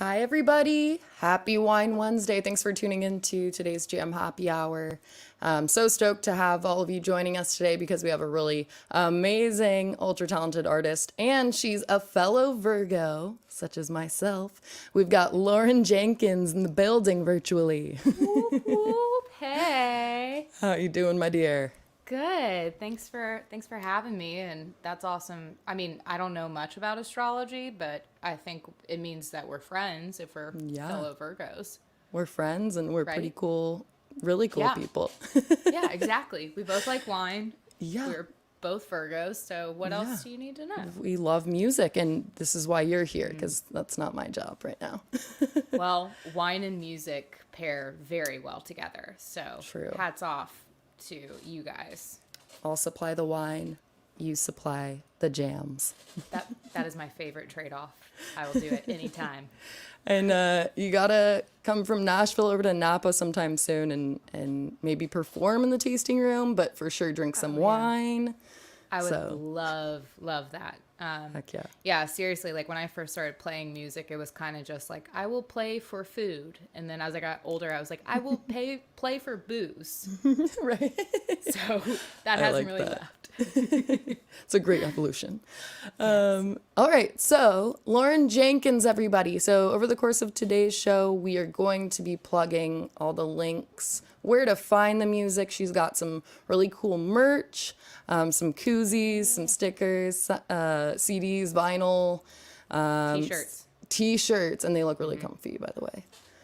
Hi, everybody. Happy Wine Wednesday. Thanks for tuning in to today's Jam Happy Hour. I'm so stoked to have all of you joining us today because we have a really amazing, ultra talented artist, and she's a fellow Virgo, such as myself. We've got Lauren Jenkins in the building virtually. Whoop, whoop. Hey. How you doing, my dear? Good. Thanks for having me, and that's awesome. I mean, I don't know much about astrology, but I think it means that we're friends if we're Yeah. fellow Virgos. We're friends and we're pretty Right? cool, really cool Yeah. people. Yeah, exactly. We both like wine. Yeah. We're both Virgos, so what Yeah. else do you need to know? We love music, and this is why you're here, because that's not my job right now. Well, wine and music pair very well together. So, True. hats off to you guys. I'll supply the wine, you supply the jams. That is my favorite trade-off. I will do it anytime. And you gotta come from Nashville over to Napa sometime soon and maybe perform in the tasting room, but for sure drink some yeah. wine. I would So- love that. Heck yeah. Yeah, seriously, like when I first started playing music, it was kind of just like, I will play for food. And then as I got older, I was like, I will play for booze. Right? So that I hasn't like really that. left. It's a great evolution. All right, so Lauren Jenkins, everybody. So over the course of today's show, we are going to be plugging all the links, where to find the music. She's got some really cool merch, some koozies, some stickers, CDs, vinyl, T-shirts. T-shirts, and they look really comfy, by the way.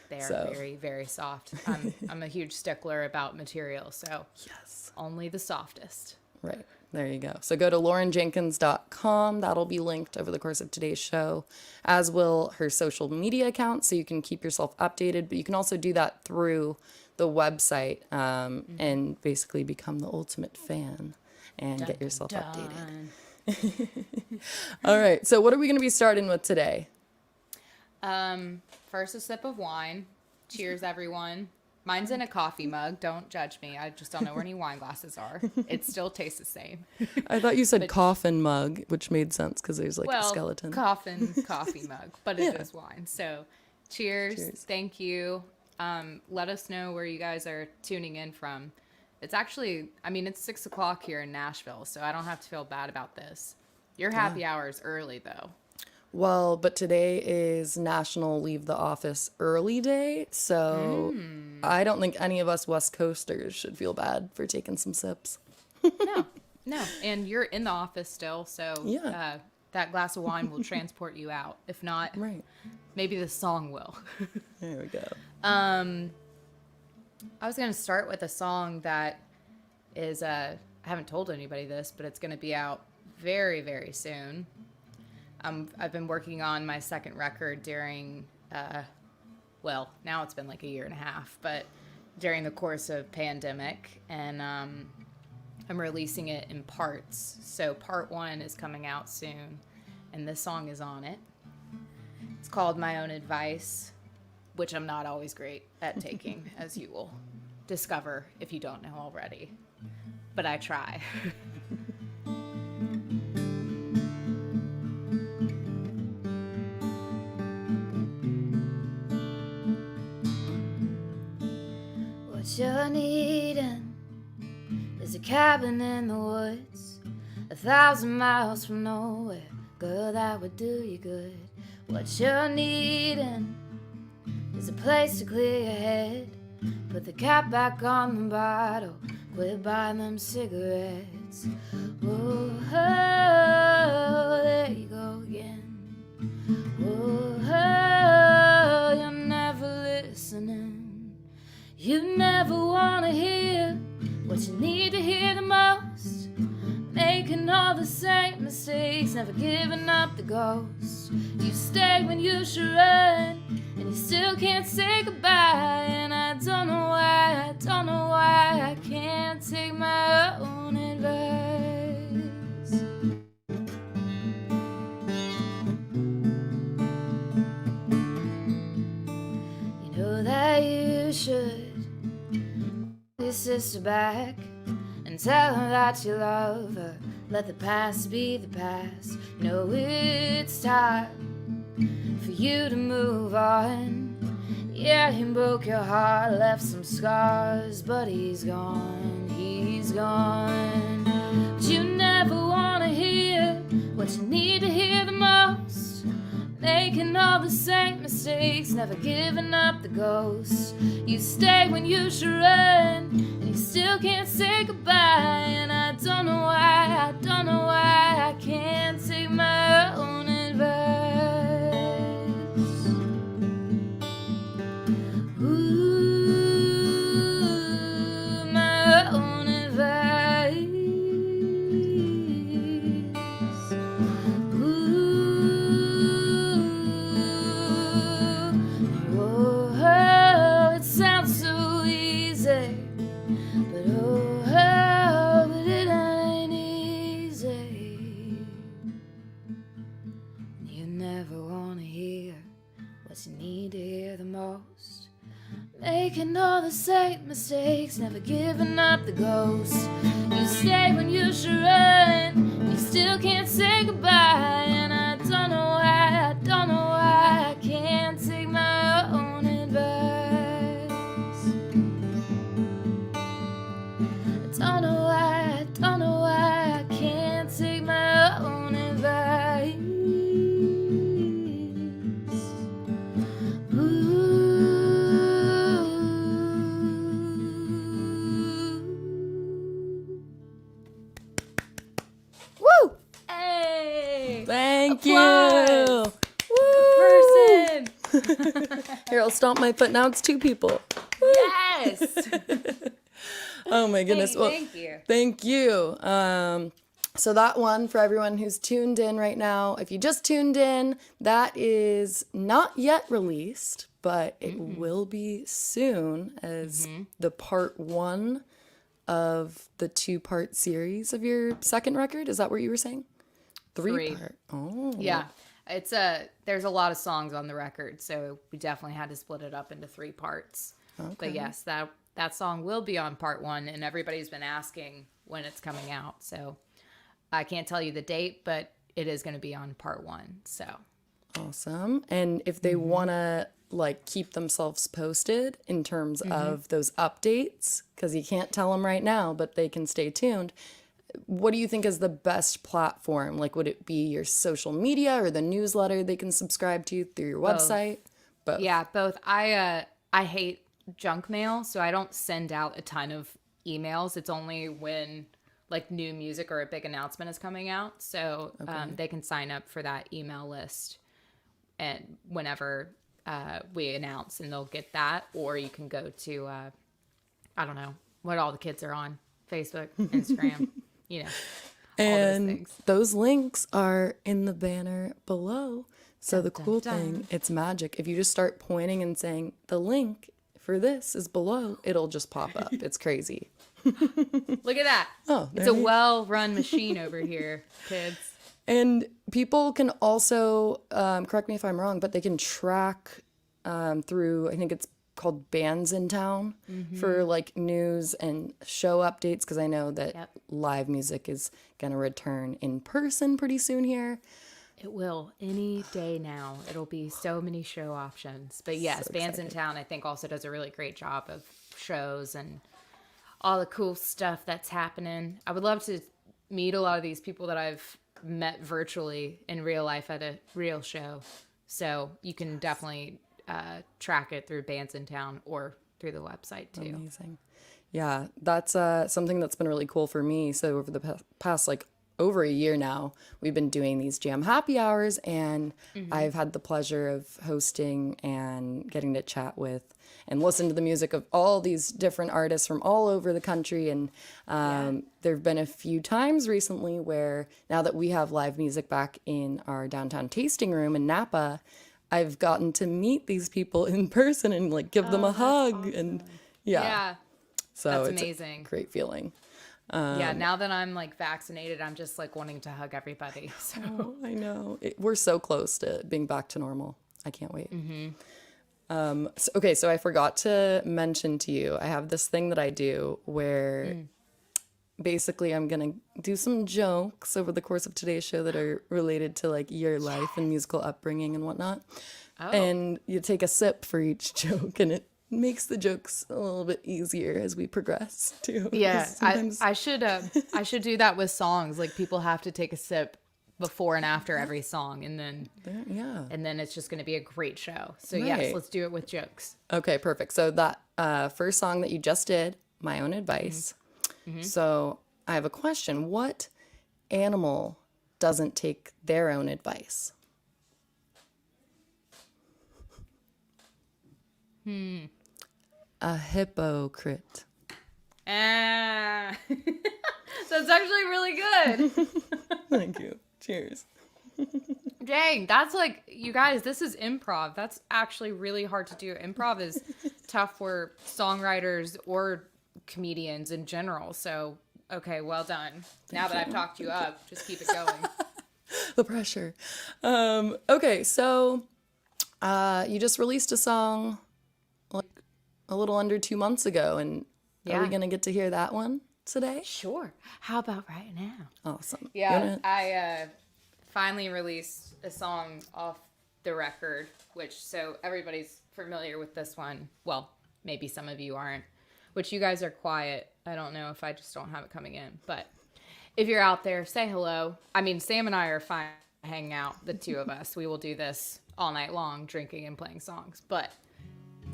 They are So- very, very soft. I'm a huge stickler about material, so Yes. only the softest. Right. There you go. So go to laurenjenkins.com. That'll be linked over the course of today's show, as will her social media accounts, so you can keep yourself updated. But you can also do that through the website and basically become the ultimate fan and get yourself updated. All right. So what are we going to be starting with today? First, a sip of wine. Cheers, everyone. Mine's in a coffee mug. Don't judge me. I just don't know where any wine glasses are. It still tastes the same. I thought you said coffin mug, which made sense because there's like a Well, skeleton. coffin coffee mug, but it is wine. So, cheers. Cheers. Thank you. Let us know where you guys are tuning in from. It's actually, I mean, it's 6 o'clock here in Nashville, so I don't have to feel bad about this. Your happy hour is early, though. Well, but today is National Leave the Office Early Day, so I don't think any of us West Coasters should feel bad for taking some sips. No. And you're in the office still, so Yeah. that glass of wine will transport you out. If not, Right. maybe the song will. There we go. I was going to start with a song that is, I haven't told anybody this, but it's going to be out very, very soon. I've been working on my second record during, well, now it's been like a year and a half, but during the course of pandemic, and I'm releasing it in parts. So part 1 is coming out soon, and this song is on it. It's called My Own Advice, which I'm not always great at taking, as you will discover if you don't know already. But I try. What you're needing is a cabin in the woods, 1,000 miles from nowhere. Girl, that would do you good. What you're needing is a place to clear your head. Put the cap back on the bottle, quit buying them cigarettes. Whoa, there you go again. Whoa, you're never listening. You never wanna hear what you need to hear the most. Making all the same mistakes, never giving up the ghost. You stay when you should run, and you still can't say goodbye. And I don't know why I can't take my own advice. You know that you should your sister back and tell her that you love her. Let the past be the past. You know it's time for you to move on. Yeah, he broke your heart, left some scars, but he's gone, he's gone. But you never wanna hear what you need to hear the most. Making all the same mistakes, never giving up the ghost. You stay when you should run, and you still can't say goodbye. And I don't know why, I don't know why I can't take my own advice. Ooh, my own advice. Oh, it sounds so easy, but but it ain't easy. You never wanna hear what you need to hear the most. Making all the same mistakes, never giving up the ghost. You stay when you should run, you still can't say goodbye. And I don't know why, I don't know why I can't take my own advice. I don't know why, I don't know why I can't take my own advice. Woo! Hey! Thank Applause! you. Person! Here, I'll stomp my foot. Now it's two people. Yes! Oh my goodness. Hey, Well, thank you. thank you. So that one, for everyone who's tuned in right now, if you just tuned in, that is not yet released, but it will be soon as the part one of the 2-part series of your second record. Is that what you were saying? Three. Part. Oh. Yeah. It's there's a lot of songs on the record, so we definitely had to split it up into 3 parts. Okay. But yes, that song will be on part 1, and everybody's been asking when it's coming out. So I can't tell you the date, but it is going to be on part 1. So Awesome. And if they want to like keep themselves posted in terms of those updates, because you can't tell them right now, but they can stay tuned. What do you think is the best platform? Like, would it be your social media or the newsletter they can subscribe to through your website? Both. yeah, both. I hate junk mail, so I don't send out a ton of emails. It's only when like new music or a big announcement is coming out. So they can sign up for that email list, and whenever we announce, and they'll get that. Or you can go to I don't know what all the kids are on: Facebook, Instagram, you know, all those And things. those links are in the banner below. So the cool dun. thing, it's magic. If you just start pointing and saying the link for this is below, it'll just pop up. It's crazy. Look at that. Oh, It's there a you- well-run machine over here, kids. And people can also, correct me if I'm wrong, but they can track through, I think it's called Bands in Town for like news and show updates, because I know that Yep. live music is going to return in person pretty soon here. It will any day now. It'll be so many show options. But yes, So Bands in Town, I think, also does a really great job of shows and all the cool stuff that's happening. I would love to meet a lot of these people that I've met virtually in real life at a real show. So you can definitely track it through Bands in Town or through the website too. Amazing. Yeah, that's something that's been really cool for me. So over the past like over a year now, we've been doing these jam happy hours, and I've had the pleasure of hosting and getting to chat with and listen to the music of all these different artists from all over the country. And there have been a few times recently where, now that we have live music back in our downtown tasting room in Napa, I've gotten to meet these people in person and like give them a hug. And Yeah, so that's it's amazing. a great feeling. Yeah, now that I'm like vaccinated, I'm just like wanting to hug everybody. So Oh, I know. We're so close to being back to normal. I can't wait. So I forgot to mention to you, I have this thing that I do where basically I'm gonna do some jokes over the course of today's show that are related to like your life and musical upbringing and whatnot. Oh. And you take a sip for each joke, and it makes the jokes a little bit easier as we progress too. Yeah, 'Cause sometimes I should do that with songs. Like people have to take a sip before and after every song, and then it's just going to be a great show. So yes, Right. let's do it with jokes. Okay, perfect. So that first song that you just did, My Own Advice. So I have a question. What animal doesn't take their own advice? A hypocrite. That's actually really good. Thank you. Cheers. Dang, that's like, you guys, this is improv. That's actually really hard to do. Improv is tough for songwriters or comedians in general. So, okay, well done. Now that I've talked you up, just keep it going. The pressure. Okay, so you just released a song like a little under 2 months ago, and are we Yeah. going to get to hear that one today? Sure. How about right now? Awesome. Yeah, I finally released a song off the record, which, so everybody's familiar with this one. Well, maybe some of you aren't, which you guys are quiet. I don't know if I just don't have it coming in, but if you're out there, say hello. I mean, Sam and I are fine hanging out, the two of us. We will do this all night long, drinking and playing songs, but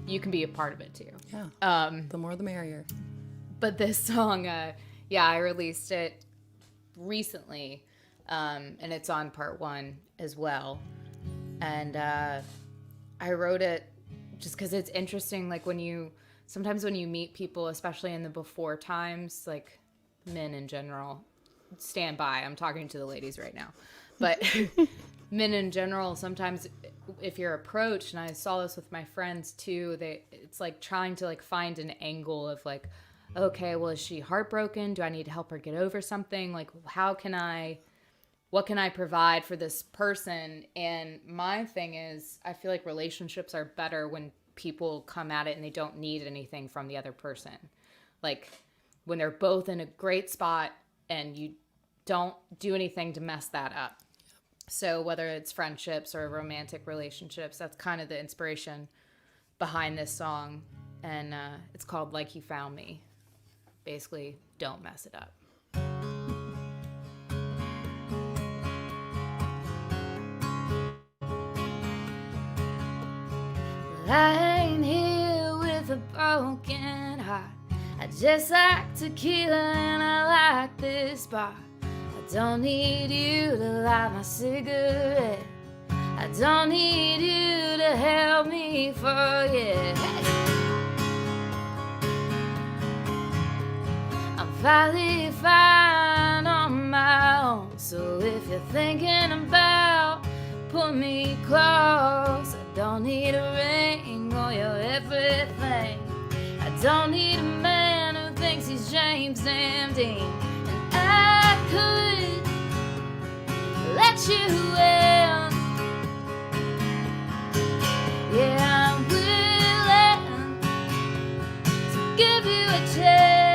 you can be a part of it too. Yeah. The more the merrier. But this song, I released it recently, and it's on part 1 as well. And I wrote it just because it's interesting, like sometimes when you meet people, especially in the before times, like men in general, stand by, I'm talking to the ladies right now, but men in general, sometimes if you're approached, and I saw this with my friends too, it's like trying to like find an angle of like, okay, well, is she heartbroken? Do I need to help her get over something? Like, what can I provide for this person? And my thing is, I feel like relationships are better when people come at it and they don't need anything from the other person. Like when they're both in a great spot and you don't do anything to mess that up. So whether it's friendships or romantic relationships, that's kind of the inspiration behind this song. And it's called Like You Found Me. Basically, don't mess it up. I ain't here with a broken heart. I just like tequila and I like this bar. I don't need you to light my cigarette. I don't need you to help me forget. I'm finally fine on my own. So if you're thinking about put me close, I don't need a ring or your everything. I don't need a man who thinks he's James and Dean. And I could let you in. Yeah, I'm willing to give you a chance.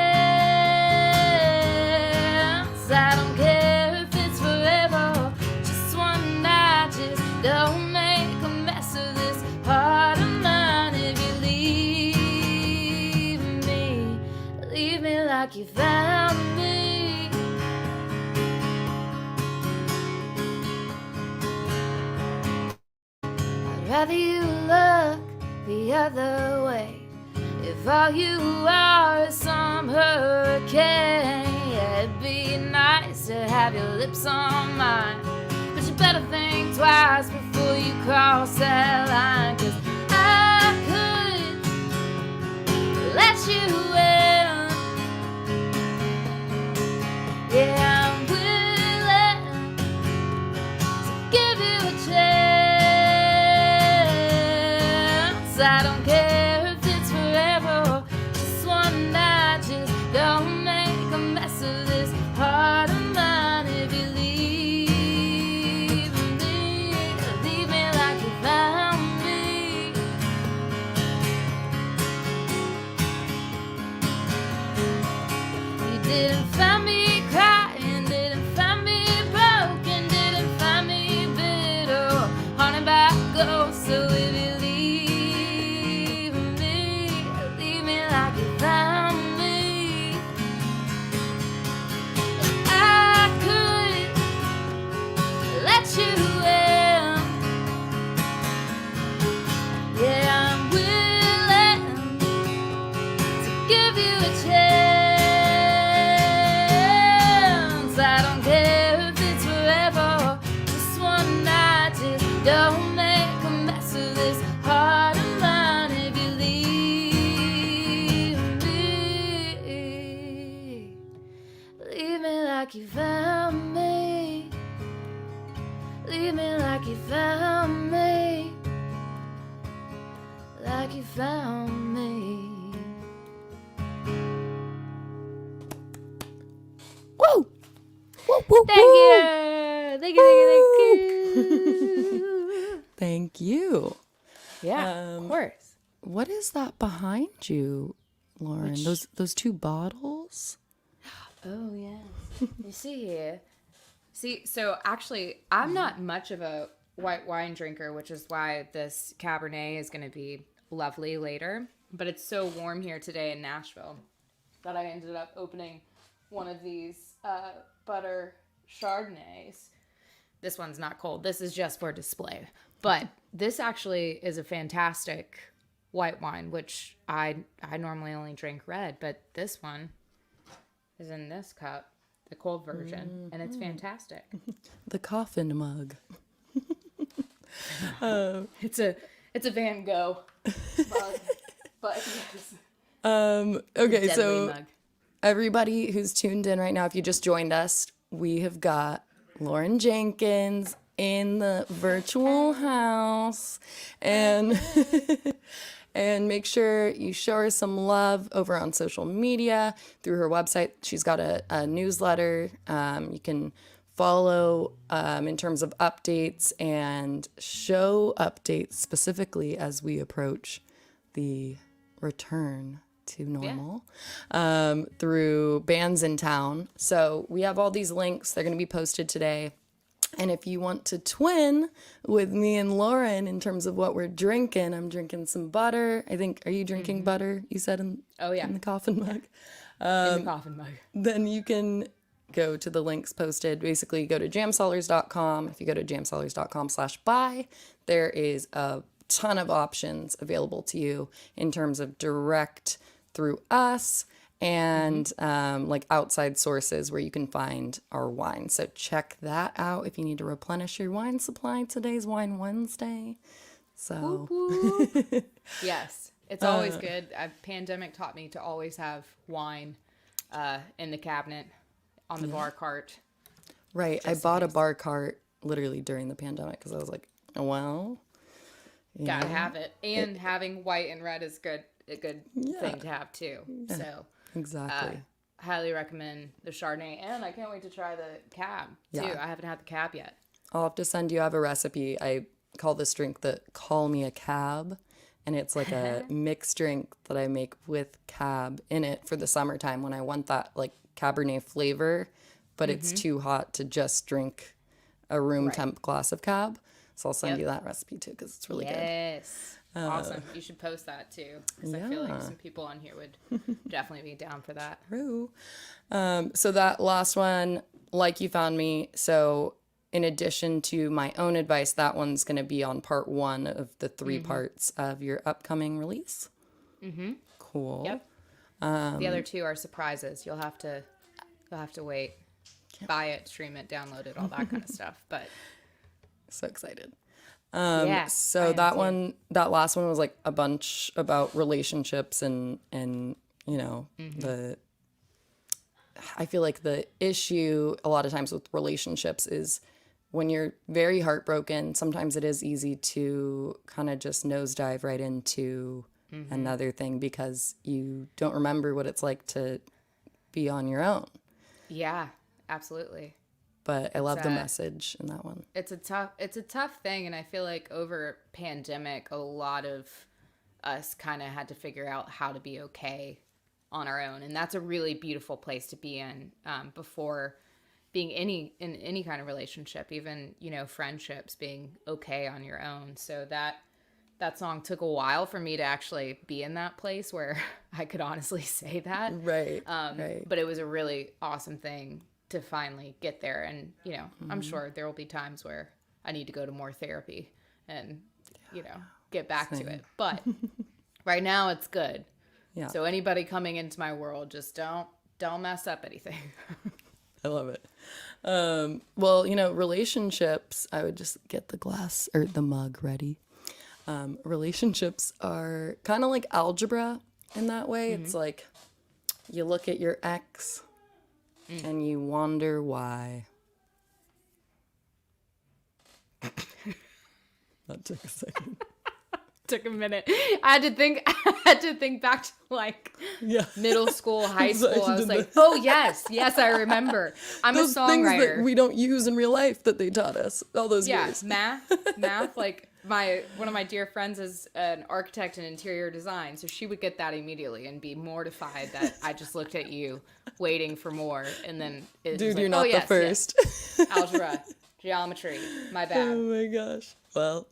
I don't care if it's forever, just one night. Just don't make a mess of this heart of mine. If you leave me like you found me. I'd rather you look the other way. If all you are is some hurricane, yeah, it'd be nice to have your lips on mine. But you better think twice before you cross that line. 'Cause I could let you in. Yeah, I'm willing to give you a chance. I don't care if it's forever, just one night. Just don't make a mess of this heart of mine. If you leave me like you found me. You didn't find you found me, like you found me. Woo! Woo, woo, Thank woo! you. Thank you. Thank you. Thank you. Yeah, of course. What is that behind you, Lauren? Those two bottles? Oh, yes. You see here. See, so actually, I'm not much of a white wine drinker, which is why this Cabernet is going to be lovely later. But it's so warm here today in Nashville that I ended up opening one of these butter Chardonnays. This one's not cold. This is just for display. But this actually is a fantastic white wine, which I normally only drink red. But this one is in this cup, the cold version, and it's fantastic. The coffin mug. It's a Van Gogh mug, but yes. Okay, Deadly so mug. everybody who's tuned in right now, if you just joined us, we have got Lauren Jenkins in the virtual house, and and make sure you show her some love over on social media through her website. She's got a newsletter. You can follow in terms of updates and show updates specifically as we approach the return to normal through Bands in Town. So we have all these links. They're going to be posted today. And if you want to twin with me and Lauren in terms of what we're drinking, I'm drinking some butter. I think, are you drinking butter? You said in the coffin mug. In the coffin mug. Then you can go to the links posted. Basically, go to jamsellers.com. If you go to jamsellers.com/buy, there is a ton of options available to you in terms of direct through us and like outside sources where you can find our wine. So check that out if you need to replenish your wine supply. Today's Wine Wednesday. So Yes, it's always good. Pandemic taught me to always have wine in the cabinet on the bar cart. right. I bought a bar cart literally during the pandemic because I was like, oh, well, Gotta have it. And having white and red is a good thing to have too. So exactly. highly recommend the Chardonnay, and I can't wait to try the cab too. Yeah. I haven't had the cab yet. I'll have to send you. I have a recipe. I call this drink the Call Me a Cab. And it's like a mixed drink that I make with cab in it for the summertime when I want that like Cabernet flavor, but it's too hot to just drink a room temp glass of cab. So I'll send you that recipe too because it's really good. Yes. Awesome. You should post that too, because I feel like some people on here would definitely be down for that. True. So that last one, Like You Found Me. So in addition to my own advice, that one's going to be on part 1 of the 3 parts of your upcoming release. Cool. Yep. The other 2 are surprises. You'll have to wait, buy it, stream it, download it, all that kind of stuff. But So excited. So that last one was like a bunch about relationships and you know, I feel like the issue a lot of times with relationships is when you're very heartbroken, sometimes it is easy to kind of just nosedive right into another thing because you don't remember what it's like to be on your own. Yeah, absolutely. But I love the message in that one. It's a tough thing, and I feel like over pandemic, a lot of us kind of had to figure out how to be okay on our own, and that's a really beautiful place to be in before being in any kind of relationship, even friendships, being okay on your own. So that song took a while for me to actually be in that place where I could honestly say that. Right. Right. But it was a really awesome thing to finally get there. And, I'm sure there will be times where I need to go to more therapy and, get back to it. But right now it's good. Yeah. So anybody coming into my world, just don't mess up anything. I love it. Well, relationships, I would just get the glass or the mug ready. Relationships are kind of like algebra in that way. It's like you look at your ex and you wonder why. That took a second. Took a minute. I had to think back to like Yeah. middle school, high So I school. I was did like, the- oh yes, I remember. I'm Those a things that songwriter. we don't use in real life that they taught us all those Yeah, years. math. Like one of my dear friends is an architect in interior design, so she would get that immediately and be mortified that I just looked at you, waiting for more, and then it was Dude, like, you're not oh, yes, the first. yes. Algebra, geometry, my Oh bad. my gosh. Well,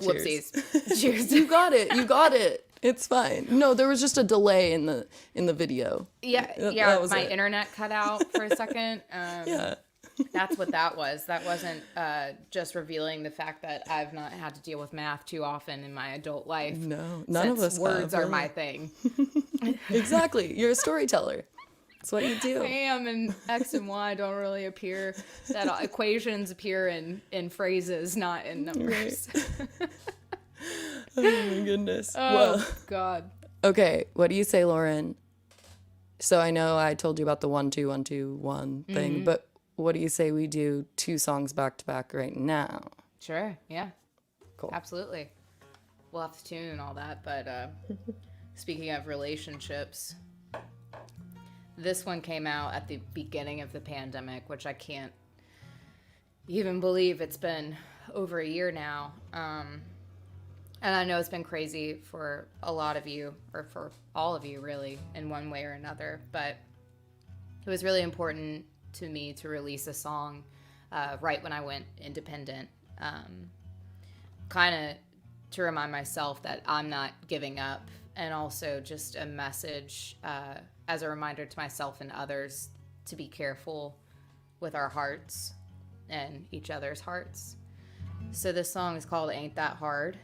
cheers. Whoopsies. Cheers. You got it. You got it. It's fine. No, there was just a delay in the video. Yeah, That was my it. internet cut out for a second. Yeah. That's what that was. That wasn't just revealing the fact that I've not had to deal with math too often in my adult life. No, none of since us words have, are really. my thing. Exactly. You're a storyteller. That's what you I do. am, and X and Y don't really appear. That equations appear in phrases, not in numbers. Oh my goodness. Oh Well, God. okay. What do you say, Lauren? So I know I told you about the 1 2 1 2 1 thing, but what do you say we do 2 songs back to back right now? Sure. Yeah. Cool. Absolutely. We'll have to tune and all that, but speaking of relationships, this one came out at the beginning of the pandemic, which I can't even believe it's been over a year now. And I know it's been crazy for a lot of you, or for all of you really, in one way or another, but it was really important to me to release a song right when I went independent. Kind of to remind myself that I'm not giving up, and also just a message as a reminder to myself and others to be careful with our hearts and each other's hearts. So this song is called Ain't That Hard,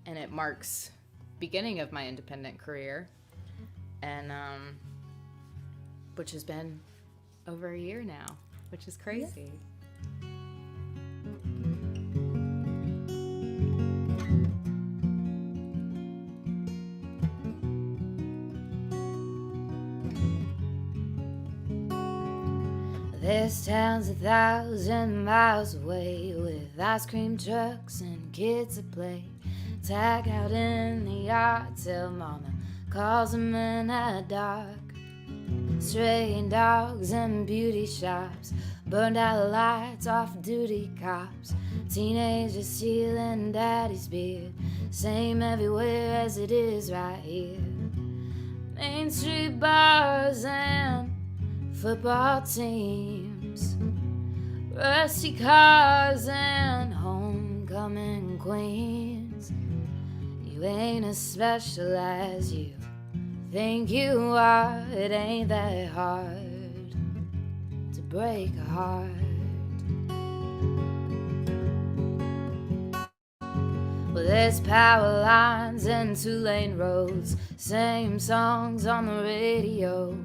and it marks beginning of my independent career, and which has been over a year now, which is crazy. This town's 1,000 miles away, with ice cream trucks and kids at play. Tag out in the yard till mama calls them in at dark. Straying dogs and beauty shops, burned out lights, off-duty cops. Teenagers stealing daddy's beard, same everywhere as it is right here. Main Street bars and football teams, rusty cars and homecoming queens. You ain't as special as you think you are. It ain't that hard to break a heart. Well, there's power lines and 2-lane roads, same songs on the radio.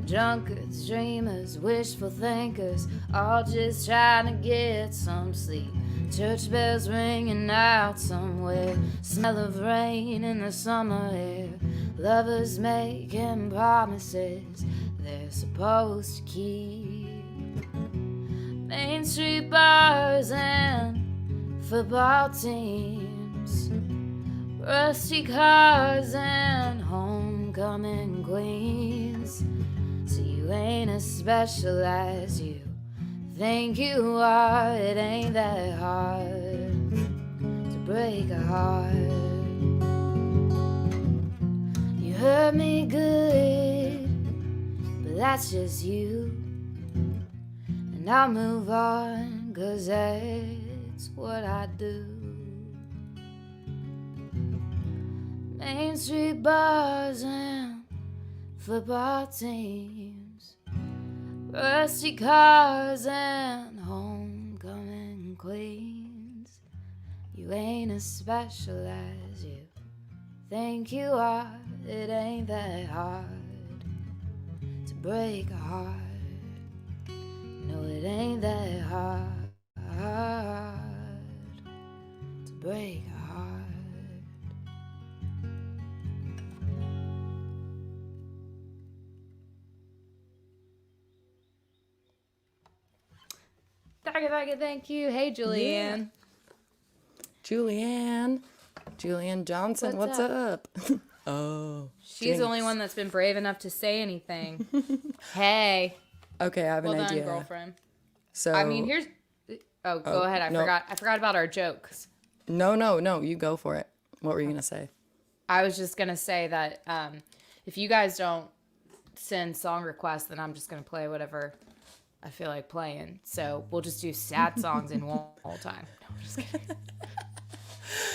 Drunkards, dreamers, wishful thinkers, all just trying to get some sleep. Church bells ringing out somewhere, smell of rain in the summer air. Lovers making promises they're supposed to keep. Main Street bars and football teams, rusty cars and homecoming queens. So you ain't as special as you think you are. It ain't that hard to break a heart. You hurt me good, but that's just you. And I'll move on, 'cause that's what I do. Main Street bars and football teams, rusty cars and homecoming queens. You ain't as special as you think you are. It ain't that hard to break a heart. No, it ain't that hard to break a heart. Thank you. Hey, Julianne. Julianne Johnson, what's What's up? Oh, She's the only one that's been brave enough to say anything. Hey. okay, I have Well an done, idea. girlfriend. So I mean, here's... Oh, go ahead. I no. forgot about our jokes. No, you go for it. What were you gonna say? I was just going to say that if you guys don't send song requests, then I'm just going to play whatever I feel like playing. So we'll just do sad songs in one whole time. No, I'm just kidding.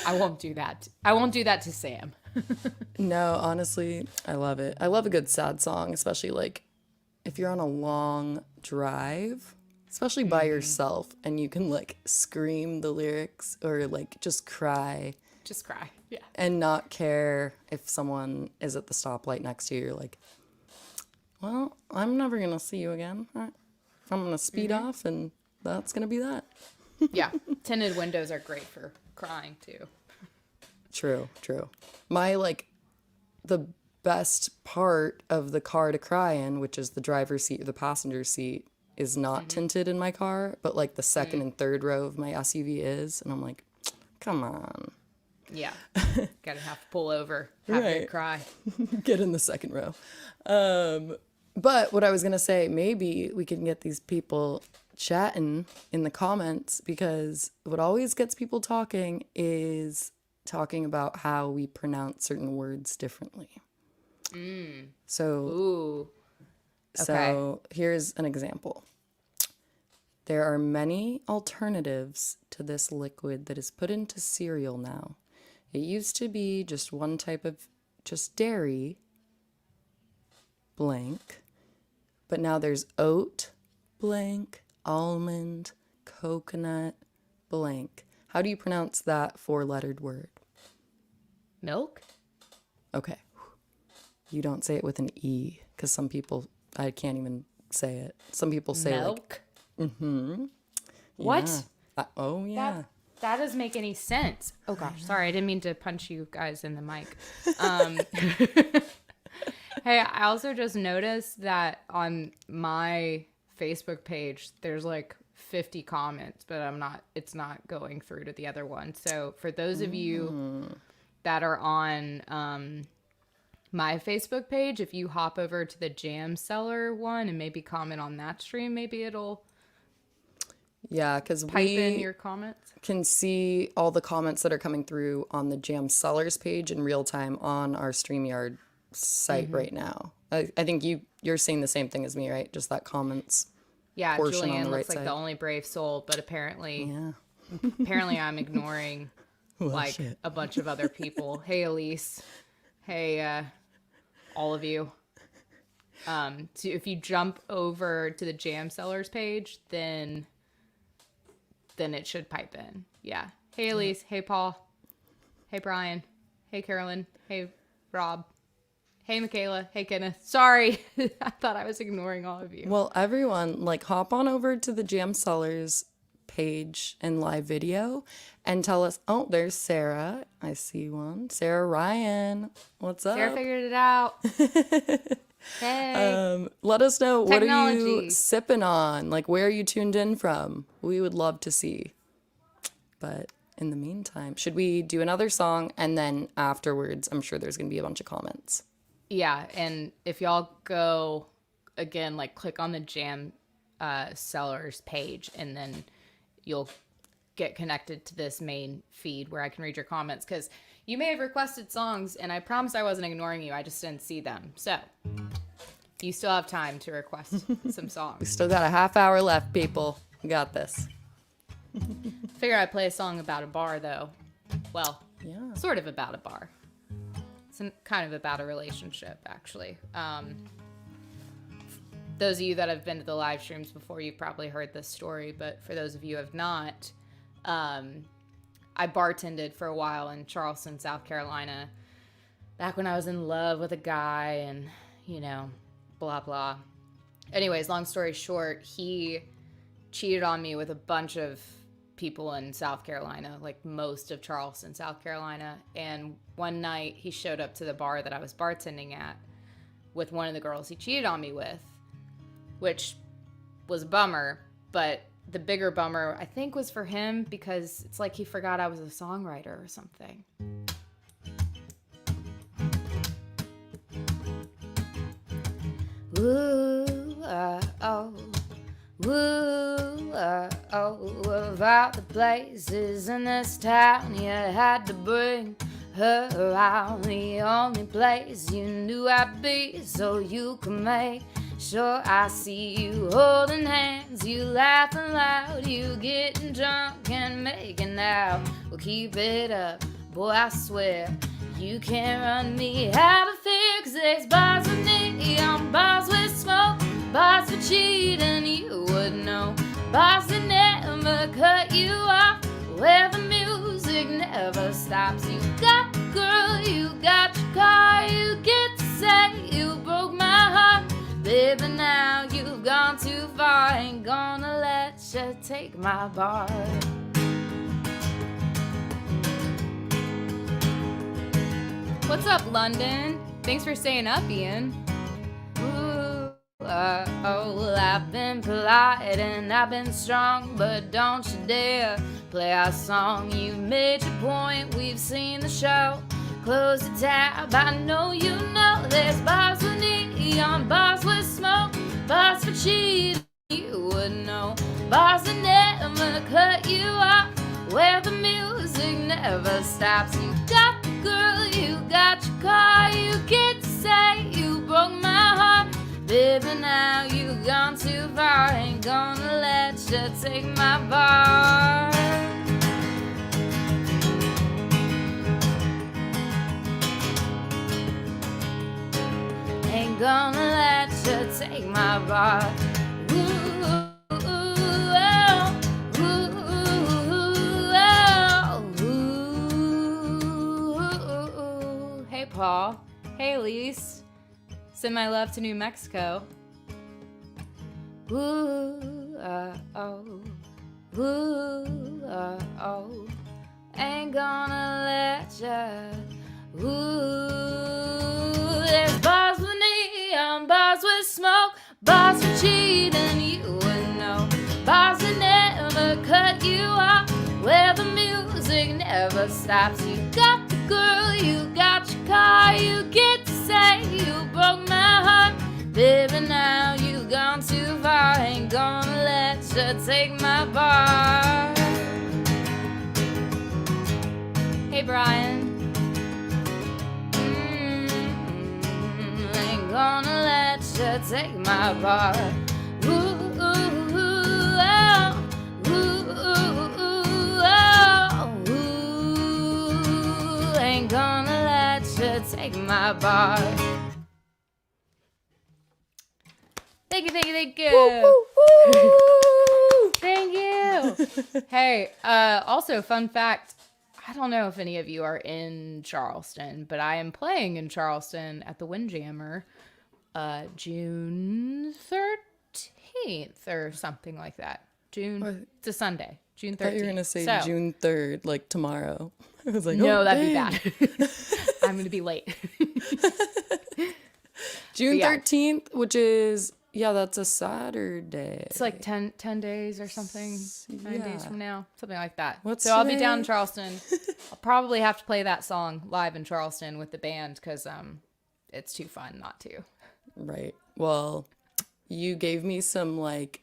I won't do that. I won't do that to Sam. No, honestly, I love it. I love a good sad song, especially like if you're on a long drive, especially by yourself, and you can like scream the lyrics or like just cry Just cry. Yeah. and not care if someone is at the stoplight next to you. You're like, well, I'm never going to see you again. I'm going to speed off, and that's going to be that. Yeah. Tinted windows are great for crying too. True. My, like, the best part of the car to cry in, which is the driver's seat or the passenger seat, is not tinted in my car, but, like, the second and third row of my SUV is. And I'm like, come on. Yeah. Gotta have to pull over. Have a Right. good cry. Get in the second row. But what I was going to say, maybe we can get these people chatting in the comments, because what always gets people talking is talking about how we pronounce certain words differently. So, Ooh. so here's an example. There are many alternatives to this liquid that is put into cereal now. It used to be just one type of just dairy, blank, but now there's oat, blank, almond, coconut, blank. How do you pronounce that four-lettered word? Milk? Okay. You don't say it with an E, because some people, I can't even say it. Some people say Milk? like, What? oh yeah. That doesn't make any sense. Oh gosh, sorry, I didn't mean to punch you guys in the mic. Hey, I also just noticed that on my Facebook page, there's like 50 comments, but it's not going through to the other one. So for those of you that are on my Facebook page, if you hop over to the Jam Cellar one and maybe comment on that stream, maybe it'll Yeah, because pipe in we your comments. can see all the comments that are coming through on the Jam Sellers page in real time on our StreamYard site right now. I think you're seeing the same thing as me, right? Just that comments. Yeah, portion on Julianne the looks right like side. the only brave soul, but apparently Yeah. I'm ignoring Well, like shit. a bunch of other people. Hey, Elise. Hey, all of you. So if you jump over to the Jam Sellers page, then it should pipe in. Yeah. Hey, Elise. Hey, Paul. Hey, Brian. Hey, Carolyn. Hey, Rob. Hey, Michaela. Hey, Kenneth. Sorry. I thought I was ignoring all of you. Well, everyone, like, hop on over to the Jam Sellers page and live video and tell us, oh, there's Sarah. I see one. Sarah Ryan. What's up? Sarah figured it out. Hey. Let us know, what are you Technology. sipping on? Like, where are you tuned in from? We would love to see. But in the meantime, should we do another song? And then afterwards, I'm sure there's going to be a bunch of comments. Yeah, and if y'all go, again, like, click on the Jam Sellers page, and then you'll get connected to this main feed where I can read your comments, because you may have requested songs, and I promise I wasn't ignoring you. I just didn't see them. So you still have time to request some songs. Still got a half hour left, people. We got this. Figure I'd play a song about a bar, though. Well, Yeah. sort of about a bar. It's kind of about a relationship, actually. Those of you that have been to the live streams before, you've probably heard this story, but for those of you who have not, I bartended for a while in Charleston, South Carolina, back when I was in love with a guy, and, you know, blah, blah. Anyways, long story short, he cheated on me with a bunch of people in South Carolina, like most of Charleston, South Carolina. And one night he showed up to the bar that I was bartending at with one of the girls he cheated on me with, which was a bummer. But the bigger bummer, I think, was for him because it's like he forgot I was a songwriter or something. Ooh, oh. Ooh, oh, of all the places in this town you had to bring her out, the only place you knew I'd be, so you could make sure I see you holding hands, you laughing loud, you getting drunk and making out. Well, keep it up, boy, I swear you can't run me out of fear, 'cause there's bars with neon, bars with smoke, bars for cheating, you would know. Bars that never cut you off, where the music never stops. You got the girl, you got your car, you get to say you broke my heart. Baby, now you've gone too far, ain't gonna let you take my bar. What's up, London? Thanks for staying up, Ian. Oh, I've been polite and I've been strong, but don't you dare play our song. You made your point, we've seen the show. Close the tab, I know you know. There's bars with neon, bars with smoke, bars for cheating, you would know. Bars that never cut you off, where the music never stops. You got the girl, you got your car, you get to say you broke my heart. Baby, now you've gone too far, ain't gonna let you take my bar. Ain't gonna let you take my bar. Ooh, oh, ooh. Hey, Paul. Hey, Elise. Send my love to New Mexico. Ooh, oh. Ooh, oh. Ain't gonna let ya. Ooh, there's bars with neon, bars with smoke, bars for cheating, you would know. Bars that never cut you off, where the music never stops. You got the girl, you got your car, you get to say you broke my heart. Baby, now you've gone too far, ain't gonna let you take my bar. Hey, Brian. Ain't gonna let you take my bar. Ooh, ooh, oh. Ooh, oh. Ooh, ain't gonna let you take my bar. Thank you, thank you, thank you. Woo, woo, woo. Thank you. Hey, also, fun fact. I don't know if any of you are in Charleston, but I am playing in Charleston at the Windjammer June 13th or something like that. It's a Sunday, June 13th. I thought you were going to say June 3rd, like tomorrow. I was like, no, oh, that'd dang. be bad. I'm going to be late. June 13th, which is, yeah, that's a Saturday. It's like 10 days or something, 9 days from now, something like that. What's so I'll be today? down in Charleston. I'll probably have to play that song live in Charleston with the band because it's too fun not to. Right. Well, you gave me some like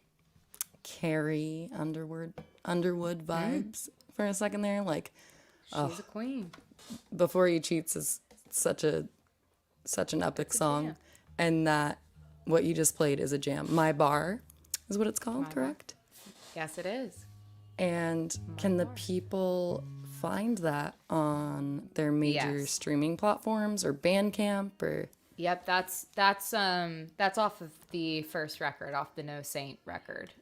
Carrie Underwood vibes for a second there. Like, She's a queen. Before He Cheats is such an epic song, and that what you just played is a jam. My Bar is what it's called, correct? Yes, it is. And can the people find that on their major streaming platforms or Bandcamp or? Yep, that's off of the first record, off the No Saint record.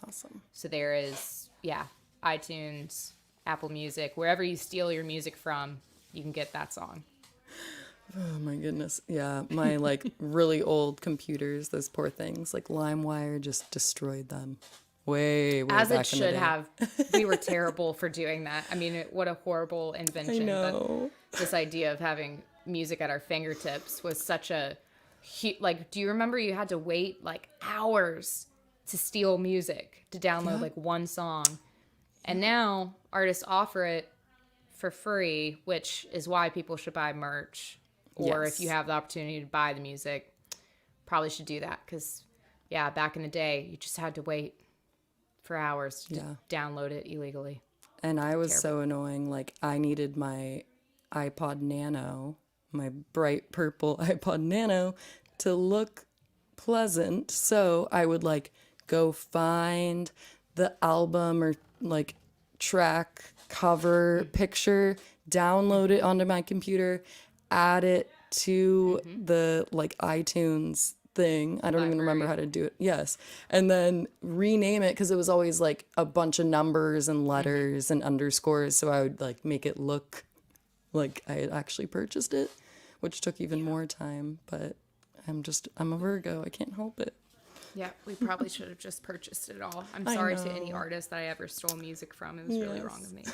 Awesome. So there is, iTunes, Apple Music, wherever you steal your music from, you can get that song. Oh my goodness. Yeah, my like really old computers, those poor things, like LimeWire just destroyed them. Way As back it in the should day. have. We were terrible for doing that. I mean, what a horrible invention. I know. But this idea of having music at our fingertips was such a do you remember you had to wait like hours to steal music, to download like one song. And now artists offer it for free, which is why people should buy merch. Or if you have the opportunity to buy the music, probably should do that. Because, yeah, back in the day, you just had to wait for hours to download it illegally. And I was so annoying. Like, I needed my iPod Nano, my bright purple iPod Nano, to look pleasant. So I would, like, go find the album or, like, track cover picture, download it onto my computer, add it to the, like, iTunes thing. I don't even remember how to do it. Yes. And then rename it, because it was always like a bunch of numbers and letters and underscores. So I would like make it look like I had actually purchased it, which took even more time. But I'm a Virgo. I can't help it. Yeah, we probably should have just purchased it all. I'm sorry to any artist that I ever stole music from. It was really wrong of me.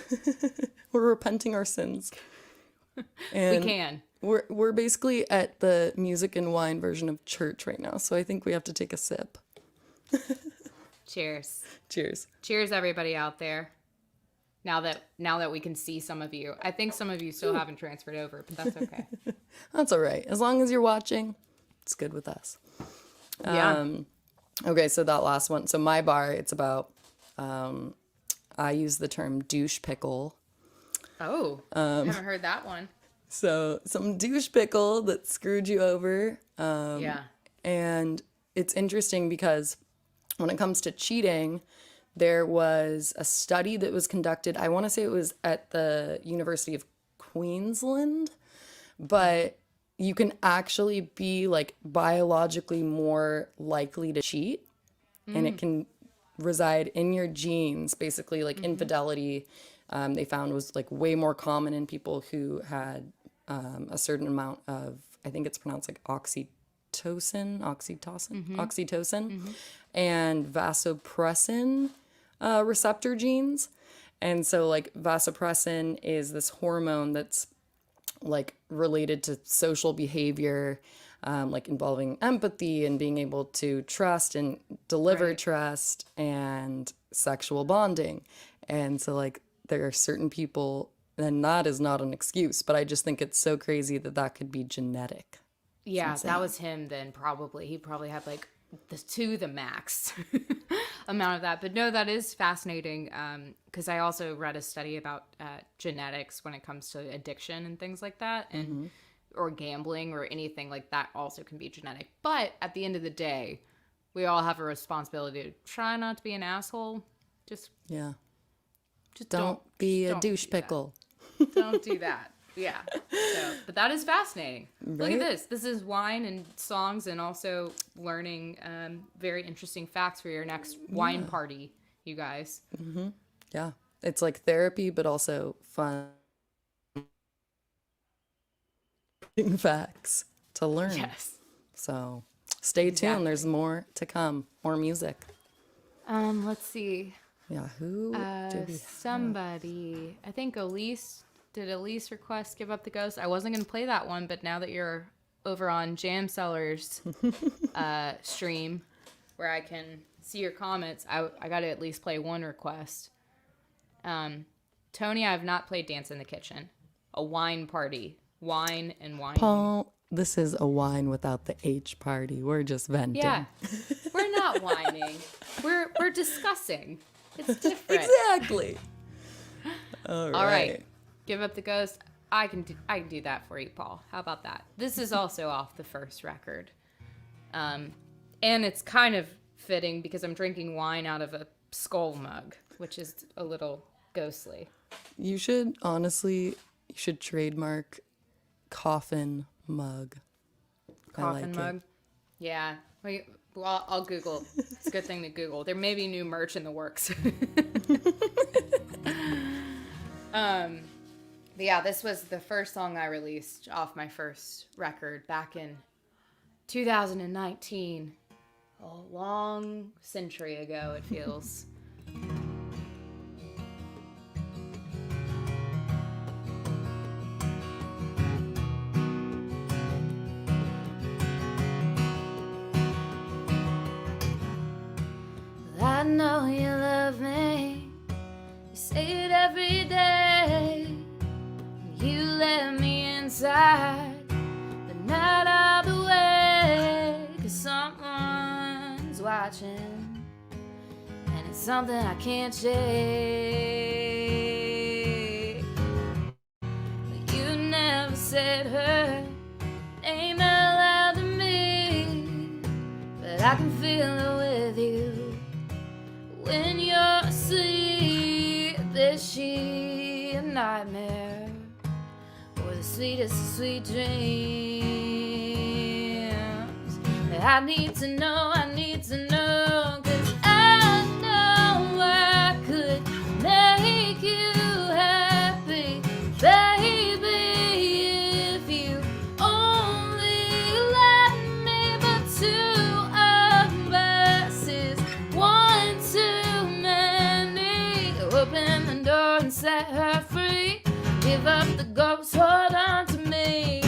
We're repenting our sins. And we can. We're basically at the music and wine version of church right now, so I think we have to take a sip. Cheers. Cheers. Cheers, everybody out there. Now that we can see some of you. I think some of you still haven't transferred over, but that's okay. That's all right. As long as you're watching, it's good with us. Yeah. Okay, so that last one. So my bar, it's about, I use the term douche pickle. Oh, I haven't heard that one. So some douche pickle that screwed you over. Yeah. And it's interesting because when it comes to cheating, there was a study that was conducted. I want to say it was at the University of Queensland, but you can actually be like biologically more likely to cheat, and it can reside in your genes. Basically, like infidelity, they found was like way more common in people who had a certain amount of, I think it's pronounced like oxytocin, and vasopressin receptor genes. And so like vasopressin is this hormone that's like related to social behavior, like involving empathy and being able to trust and deliver trust and sexual bonding. And so like there are certain people, and that is not an excuse, but I just think it's so crazy that could be genetic. Yeah, that was him then probably. He probably had like the max amount of that. But no, that is fascinating because I also read a study about genetics when it comes to addiction and things like that, and or gambling or anything like that also can be genetic. But at the end of the day, we all have a responsibility to try not to be an asshole. Just don't be a douche pickle. Don't do that. Yeah. So, but that is fascinating. Right? Look at this. This is wine and songs and also learning very interesting facts for your next wine party, you guys. Mm-hmm. Yeah. It's like therapy, but also fun facts to learn. Yes. So stay tuned. There's more to come. More music. Let's see. Yeah. Who did we have? Somebody. I think Elise. Did Elise request Give Up the Ghost? I wasn't going to play that one, but now that you're over on Jam Sellers stream where I can see your comments, I got to at least play one request. Tony, I have not played Dance in the Kitchen. A wine party. Wine and wine. Paul, this is a wine without the H party. We're just venting. Yeah. We're not whining. We're discussing. It's different. Exactly. All right. Give Up the Ghost. I can do that for you, Paul. How about that? This is also off the first record. And it's kind of fitting because I'm drinking wine out of a skull mug, which is a little ghostly. You should trademark coffin mug. Coffin mug? Yeah. Well, I'll Google. It's a good thing to Google. There may be new merch in the works. But yeah, this was the first song I released off my first record back in 2019. A long century ago, it feels. know you love me. You say it every day. You let me inside, but not all the way. 'Cause someone's watching, and it's something I can't shake. But you never said her name out loud to me, but I can feel it with you when you're asleep. Is she a nightmare or the sweetest of sweet dreams? I need to know, 'cause I know I could make you happy, baby, if you only let me. But 2 of us is 1 too many. Open the door and set her free. Give up the ghost, hold on to me.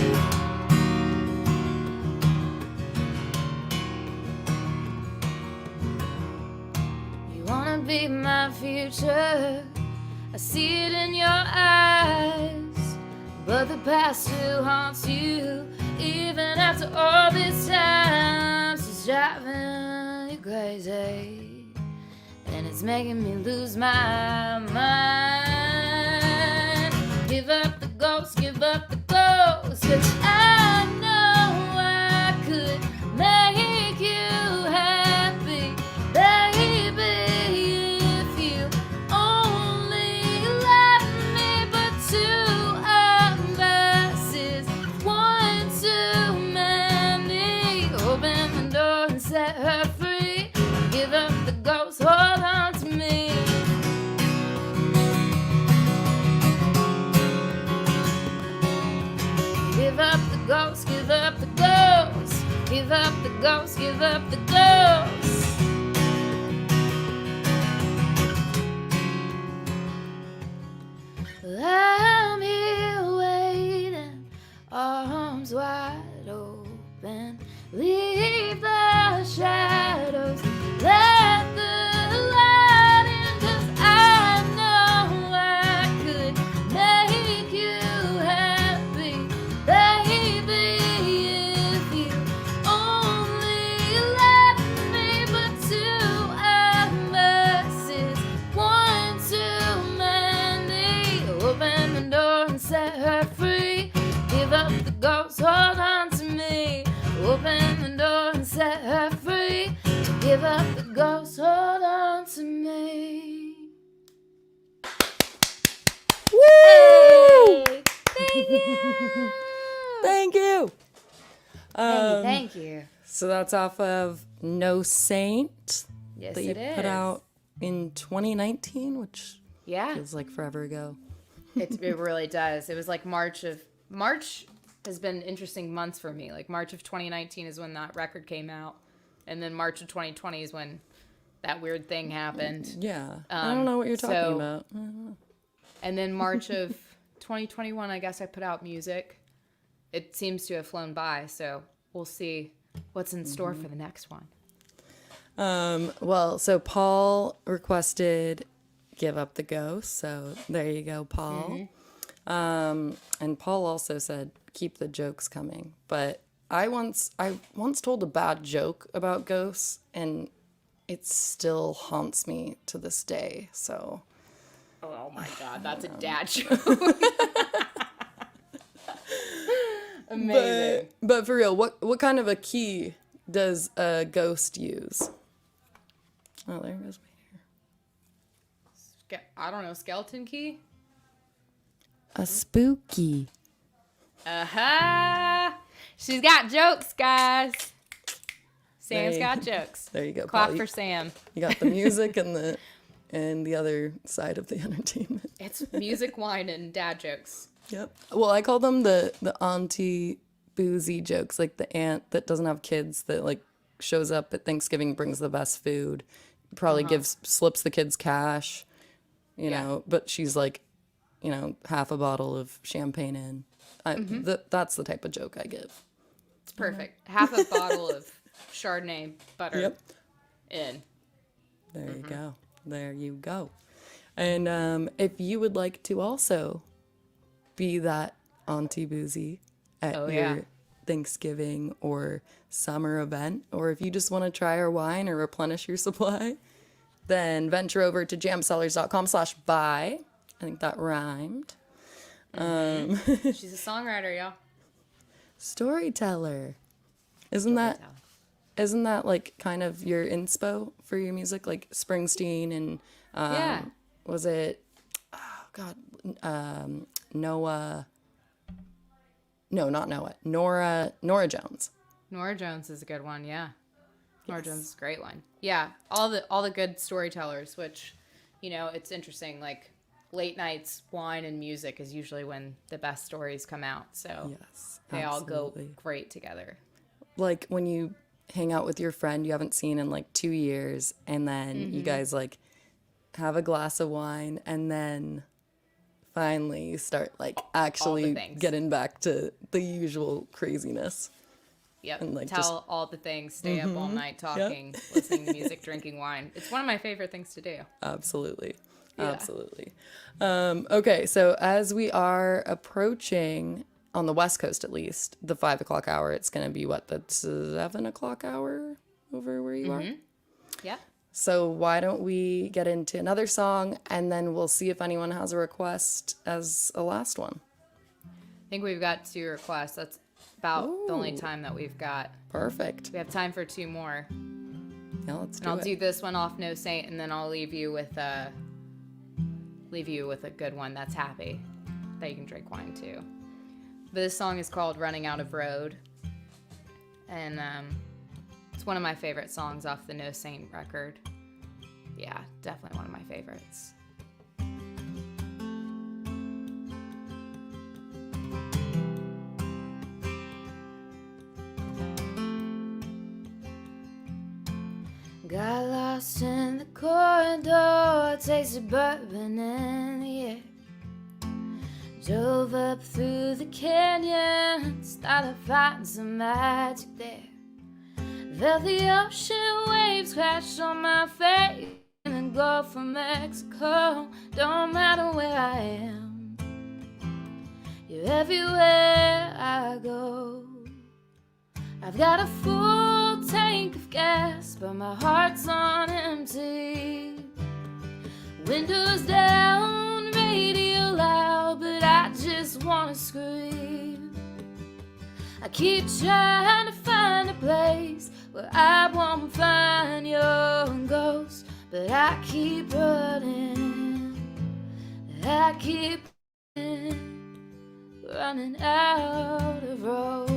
You wanna be my future, I see it in your eyes, but the past still haunts you, even after all this time. It's driving you crazy, and it's making me lose my mind. Give up the ghost, give up the ghost, 'cause I know I could make you happy, baby, if you only let me. But 2 of us is 1 too many. Open the door and set her free. Give up the ghost, hold on to me. Give up the ghost, give up the ghost. Give up the ghost, give up the ghost. I'm here waiting, arms wide open. Leave the shadows, let the light in. 'Cause I know I could make you happy, baby, if you only let me. But 2 of us is 1 too many. Open the door and set her free. Give up the ghost, hold on to me. Open the door and set her free. Give up the ghost, hold on to me. Woo! Hey, thank you. Thank you. Thank you. So that's off of No Saint Yes, that you it is. put out in 2019, which Yeah, feels like forever ago. it really does. It was like March has been interesting months for me. Like March of 2019 is when that record came out, and then March of 2020 is when that weird thing happened. Yeah. I don't know what you're talking so- about. And then March of 2021, I guess I put out music. It seems to have flown by, so we'll see what's in store for the next one. Well, so Paul requested Give Up the Ghost. So there you go, Paul. And Paul also said, keep the jokes coming. But I once told a bad joke about ghosts, and it still haunts me to this day. So Oh my God, that's a dad joke. Amazing. But for real, what kind of a key does a ghost use? Oh, there goes my hair. I don't know, skeleton key? A spooky. Aha! She's got jokes, guys. Sam's There you- got jokes. There you go, Clap Paul. for Sam. You got the music and the other side of the entertainment. It's music, wine, and dad jokes. Yep. Well, I call them the auntie boozy jokes, like the aunt that doesn't have kids that like shows up at Thanksgiving, brings the best food, probably slips the kids cash, you know, but she's like, you know, half a bottle of champagne in. That's the type of joke I give. It's perfect. Half a bottle of Chardonnay butter Yep. in. There you go. There you go. And if you would like to also be that Auntie Boozy at your Thanksgiving or summer event, or if you just want to try our wine or replenish your supply, then venture over to jamcellars.com/buy. I think that rhymed. She's a songwriter, y'all. Storyteller. Isn't that like kind of your inspo for your music? Like Springsteen and was it Noah? No, not Noah. Nora Jones. Nora Jones is a good one, yeah. Nora Jones is a great one. Yeah, all the good storytellers, which, you know, it's interesting, like late nights, wine and music is usually when the best stories come out. So Yes, they all go absolutely. great together. Like when you hang out with your friend you haven't seen in like 2 years, and then you guys like have a glass of wine, and then finally you start like actually things. getting back to the usual craziness. Yep. And, like, Tell just- all the things, stay up all night talking, listening to music, drinking wine. It's one of my favorite things to do. Absolutely. Yeah. Absolutely. Okay, so as we are approaching, on the West Coast at least, the 5 o'clock hour, it's going to be what, the 7 o'clock hour over where you are? Yeah. So why don't we get into another song, and then we'll see if anyone has a request as a last one. I think we've got 2 requests. That's about the only time that we've got. Perfect. We have time for 2 more. Yeah, let's do And I'll it. do this one off No Saint, and then I'll leave you with a good one that's happy, that you can drink wine to. But this song is called Running Out of Road. And it's one of my favorite songs off the No Saint record. Yeah, definitely one of my favorites. Got lost in the corridor, tasted bourbon in the air. Drove up through the canyon, started fighting some magic there. Felt the ocean waves crash on my face in the Gulf of Mexico. Don't matter where I am, you're everywhere I go. I've got a full tank of gas, but my heart's on empty. Windows down, radio loud, but I just wanna scream. I keep trying to find a place where I won't find your ghost, but I keep running. I keep running out of road.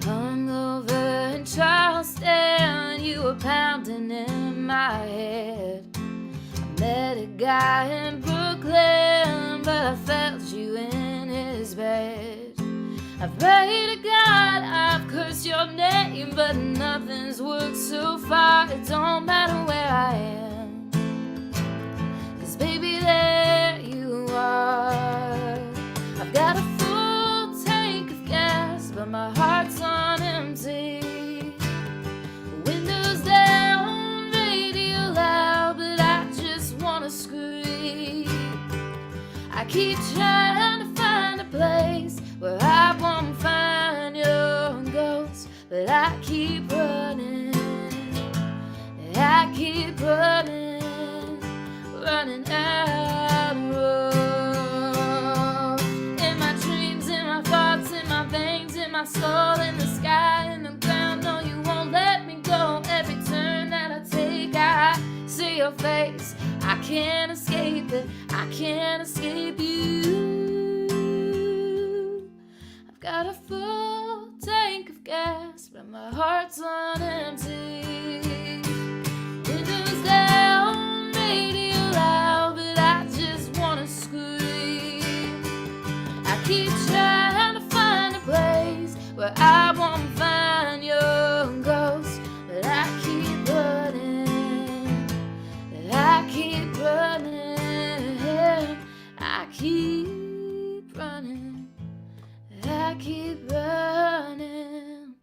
Hungover in Charleston, you were pounding in my head. I met a guy in Brooklyn, but I felt you in his bed. I pray to God, I've cursed your name, but nothing's worked so far. It don't matter where I am, 'cause baby, there you are. I've got a full tank of gas, but my heart's on empty. Windows down, radio loud, but I just wanna scream. I keep trying to find a place where I won't find your ghost, but I keep running. I keep running, running out of road. In my dreams, in my thoughts, in my veins, in my soul, in the sky, in the ground. No, you won't let me go. Every turn that I take, I see your face. I can't escape it, I can't escape you. I've got a full tank of gas, but my heart's on empty. Windows down, radio loud, but I just wanna scream. I keep trying to find a place where I won't find your ghost, but I keep running. I keep running. I keep running. I keep running.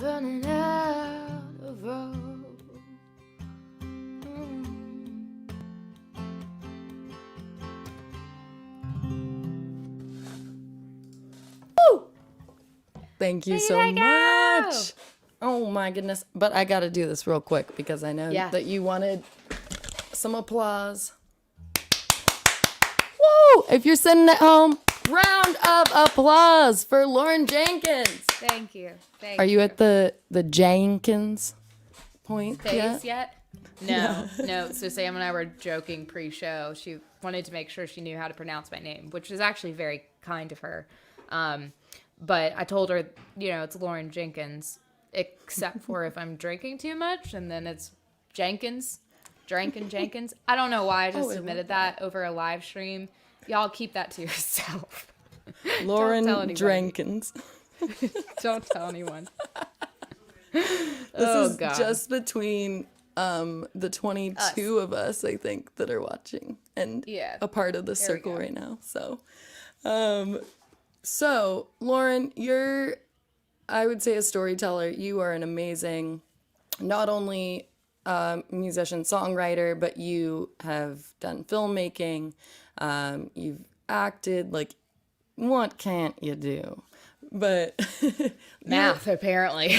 running out of road. Thank you so There you go. much. Oh my goodness. But I got to do this real quick because I know Yeah. that you wanted some applause. Woo! If you're sitting at home, round of applause for Lauren Jenkins. Thank you. Thank Are you at the Jenkins point phase yet? yet? No, no. So Sam and I were joking pre-show. She wanted to make sure she knew how to pronounce my name, which is actually very kind of her. But I told her, you know, it's Lauren Jenkins, except for if I'm drinking too much, and then it's Jenkins, Jenkins. I don't know why I just submitted that over a live stream. Y'all keep that to yourself. Lauren tell anybody. Jenkins. Don't tell anyone. This is just between the 22 of us, I think, that are watching and a part of the circle right now. So, Lauren, you're, I would say, a storyteller. You are an amazing, not only musician, songwriter, but you have done filmmaking. You've acted. Like, what can't you do? But Math, apparently.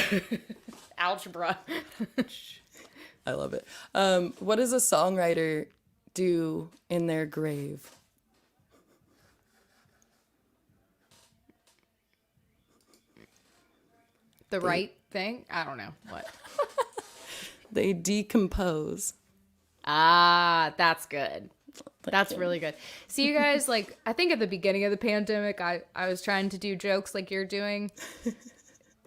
Algebra. I love it. What does a songwriter do in their grave? The right thing? I don't know. What? They decompose. Ah, that's good. That's really good. See, you guys, like, I think at the beginning of the pandemic, I was trying to do jokes like you're doing,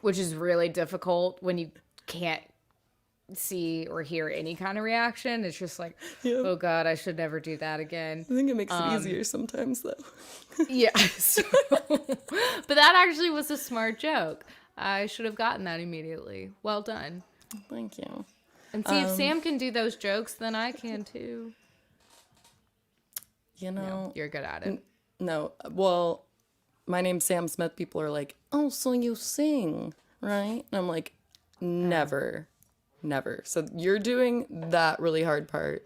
which is really difficult when you can't see or hear any kind of reaction. It's just like, oh God, I should never do that again. I think it makes it easier sometimes, though. Yeah. So, but that actually was a smart joke. I should have gotten that immediately. Well done. Thank you. And see, if Sam can do those jokes, then I can too. You know, No, you're good at it. No, well, my name's Sam Smith. People are like, oh, so you sing, right? And I'm like, never. So you're doing that really hard part,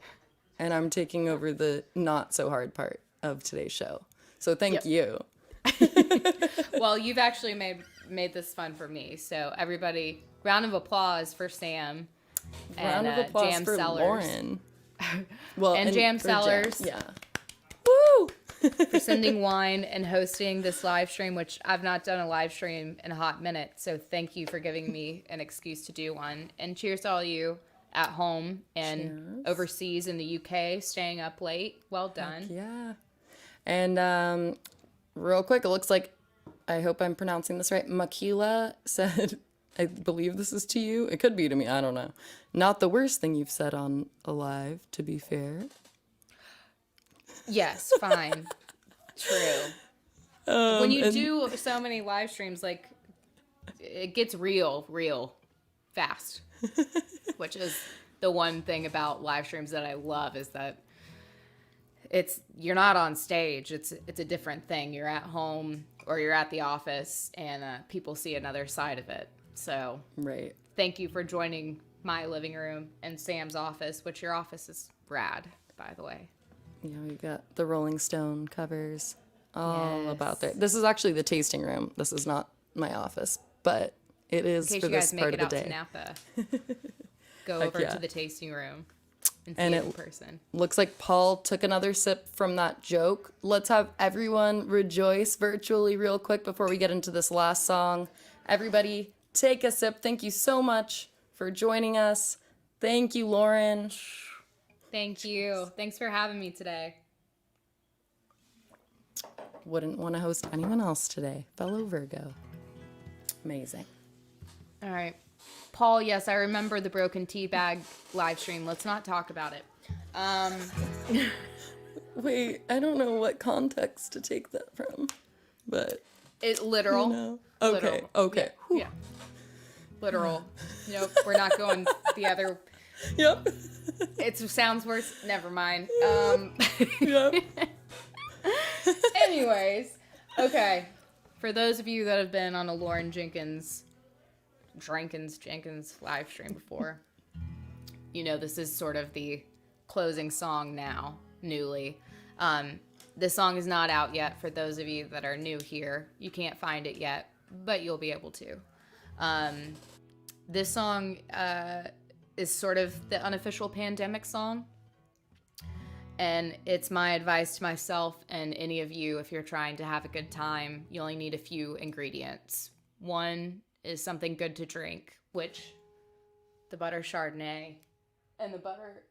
and I'm taking over the not so hard part of today's show. So thank you. Well, you've actually made this fun for me. So everybody, round of applause for Sam. Round and, of applause Jam for Sellers. Lauren. Well, And Jam for Sellers. Yeah. Woo! For sending wine and hosting this live stream, which I've not done a live stream in a hot minute. So thank you for giving me an excuse to do one. And cheers to all you at home and overseas in the UK staying up late. Well done. Yeah. And real quick, it looks like, I hope I'm pronouncing this right, Makila said, I believe this is to you. It could be to me. I don't know. Not the worst thing you've said on a live, to be fair. Yes, fine. True. When you do so many live streams, like, it gets real fast. Which is the one thing about live streams that I love, is that you're not on stage. It's a different thing. You're at home or you're at the office, and people see another side of it. So Right. thank you for joining my living room and Sam's office, which your office is rad, by the way. You know, you got the Rolling Stone covers all Yes. about there. This is actually the tasting room. This is not my office, but it is In case for you guys this make part it of the out day. to Napa, go Heck over yeah. to the tasting room and see And it in it- person. Looks like Paul took another sip from that joke. Let's have everyone rejoice virtually real quick before we get into this last song. Everybody, take a sip. Thank you so much for joining us. Thank you, Lauren. Thank you. Thanks for having me today. Wouldn't want to host anyone else today. Fellow Virgo. Amazing. All right. Paul, yes, I remember the broken tea bag live stream. Let's not talk about it. Wait, I don't know what context to take that from, but It literal. no. Okay, Literal. okay. Yeah. Yeah. Literal. Nope, we're not going the other. Yep. It sounds worse. Never mind. Yep. Anyways, okay. For those of you that have been on a Lauren Jenkins Jenkins live stream before, you know this is sort of the closing song now, newly. This song is not out yet for those of you that are new here. You can't find it yet, but you'll be able to. This song is sort of the unofficial pandemic song. And it's my advice to myself and any of you, if you're trying to have a good time, you only need a few ingredients. One is something good to drink, which the butter Chardonnay and the butter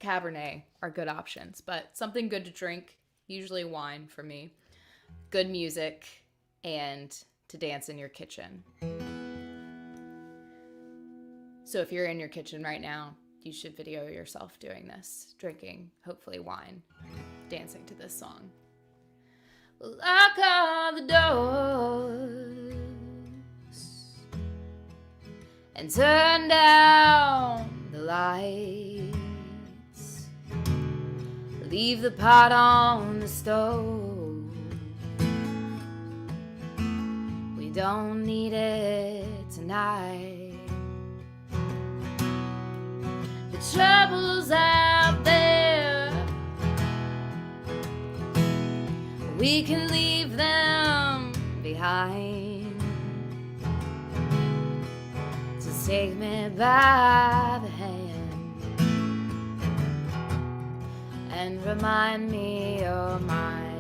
Cabernet are good options. But something good to drink, usually wine for me, good music, and to dance in your kitchen. So if you're in your kitchen right now, you should video yourself doing this, drinking, hopefully wine, dancing to this song. Lock all the doors and turn down the lights. Leave the pot on the stove. We don't need it tonight. The troubles out there, we can leave them behind. Just take me by the hand and remind me you're mine.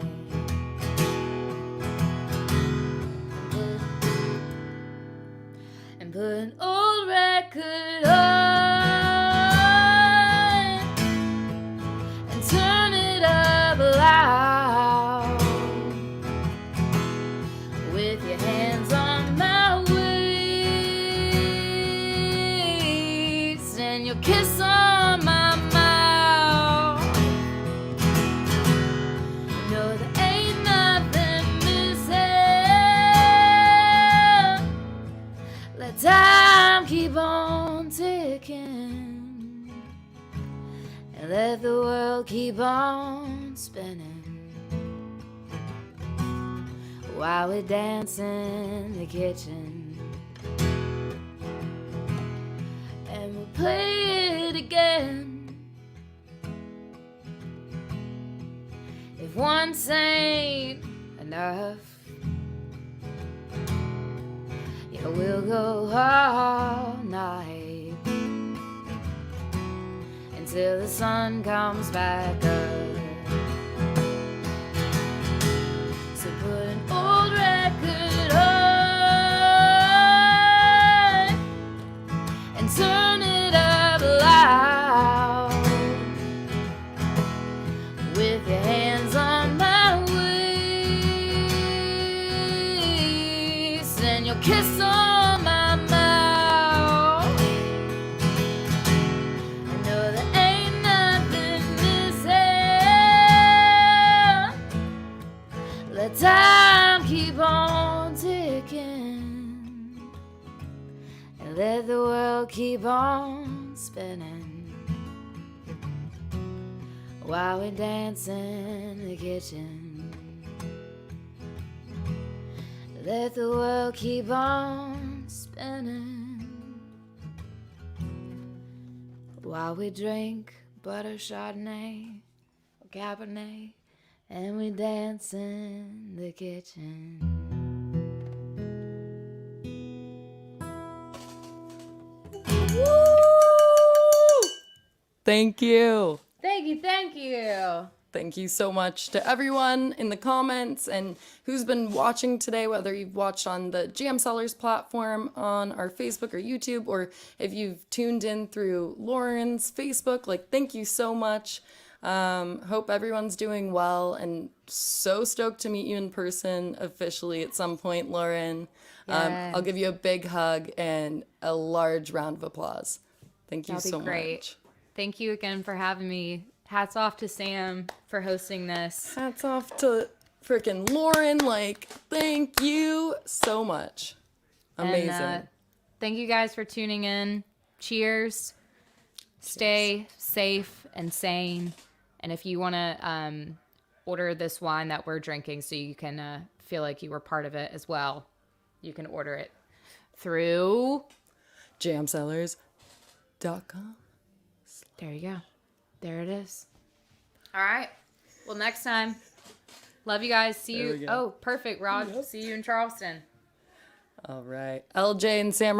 And put an old record on. With your hands on my waist and your kiss on my mouth, no, there ain't nothing missing. Let time keep on ticking and let the world keep on spinning while we dance in the kitchen. And we'll play it again. If once ain't enough, yeah, we'll go all night until the sun comes back up. So put an old record on and turn it up loud. With your hands on my waist and your kiss on my mouth, I know there ain't nothing missing. Let time keep on ticking and let the world keep on spinning while we dance in the kitchen. Let the world keep on spinning while we drink butter Chardonnay or Cabernet and we dance in the kitchen. Thank you. Thank you, thank you. Thank you so much to everyone in the comments and who's been watching today, whether you've watched on the Jam Sellers platform on our Facebook or YouTube, or if you've tuned in through Lauren's Facebook. Like, thank you so much. Hope everyone's doing well and so stoked to meet you in person officially at some point, Lauren. Yes. I'll give you a big hug and a large round of applause. Thank you That'll be so great. much. Thank you again for having me. Hats off to Sam for hosting this. Hats off to freaking Lauren. Like, thank you so much. Amazing. And, thank you guys for tuning in. Cheers. Stay safe and sane. And if you want to order this wine that we're drinking so you can feel like you were part of it as well, you can order it through jamsellers.com. There you go. There it is. All right. Well, next time. Love you guys. See There we you. go. Oh, perfect, Rod. See you in Charleston. All right. LJ and Sam